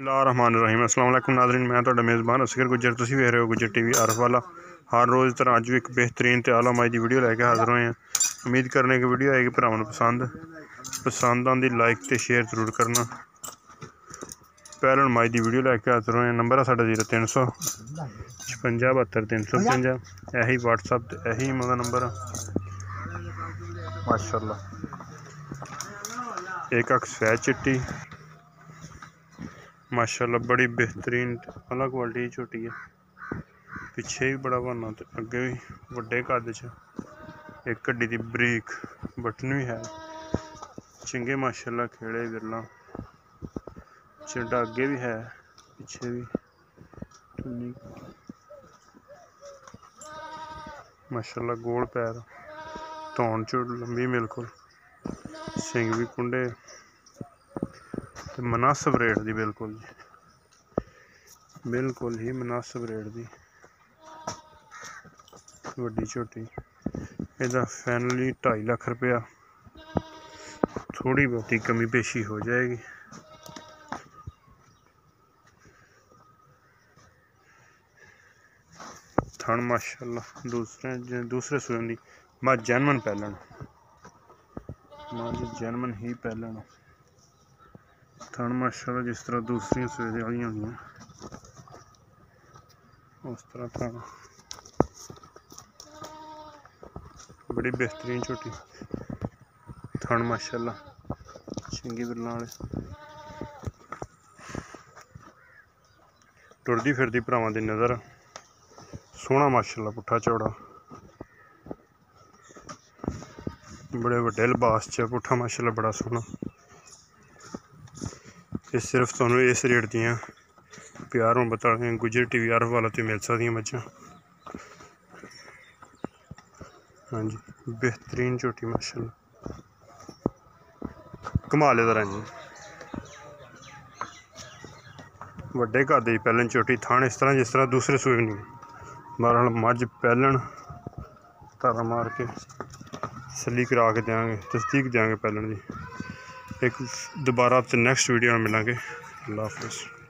बिस्मिल्लाहिर्रहमानिर्रहीम। अस्सलाम वालेकुम नाज़रीन, मैं तुहाडा मेज़बान असगर गुजर, तुसीं वेख रहे हो गुजर टीवी आरफ वाला। हर रोज़ तरह अज भी एक बेहतरीन ते आला माई दी वीडियो लैके हाज़र होए हैं। उम्मीद करने की वीडियो आएगी भरावां नूं पसंद आंदी लाइक ते शेयर जरूर करना। पहले माई दी वीडियो लैके हाज़र होए हैं। नंबर है साडा 0300 56 72 355। यही व्हाट्सअप ते यही मगा नंबर है। माशाअल्लाह एक अख सै चिट्टी माशाअल्लाह बड़ी बेहतरीन अलग क्वालिटी की झोटी है। पिछे भी बड़ा बना तो अगे भी वड्डे कद च। एक गड्डी दी बरीक बटन भी है। चंगे माशाअल्लाह खेड़े विरला चिंडा अगे भी है पिछे भी माशाअल्लाह। गोल पैर धौन चुड़ लंबी बिल्कुल, सिंग भी कुंडे ते मुनासिब रेट दी बिल्कुल ही मुनासिब रेट दी वड्डी झोटी। इहदा फाइनली 2.5 लाख रुपया, थोड़ी बहुती कमी पेशी हो जाएगी। थन माशाअल्लाह दूसरे सूए दी मझ जैनवन पैलन, जैनवन ही पैलन। थन माशाअल्लाह जिस तरह दूसरी सूए दी वाली होंदियां उस तरह थन। बड़ी बेहतरीन झोटी थन माशाअल्लाह, चंगी बिरलां वाले। टुरदी फिरदी भरावां दी नज़र, सोहना माशाअल्लाह पुट्ठा चौड़ा, बड़े वड्डे लिबास च पुट्ठा माशाअल्लाह बड़ा सोहना। ये सिर्फ तुहानूं इस रेट दियां 50 गुजर टीवी आरफ वाला तो मिल सकदियां मच्छां। हाँ जी बेहतरीन झोटी माशाअल्लाह, कमाले दा रंग वड्डे कद दी पैलन झोटी। थान इस तरह जिस तरह दूसरे सूए नहीं। बहरहाल मझ पैलन धारा मार के तसल्ली करा के देंगे, तस्दीक देंगे पैलन की। एक दोबारा नेक्स्ट वीडियो में मिलेंगे। अल्लाह हाफिज़।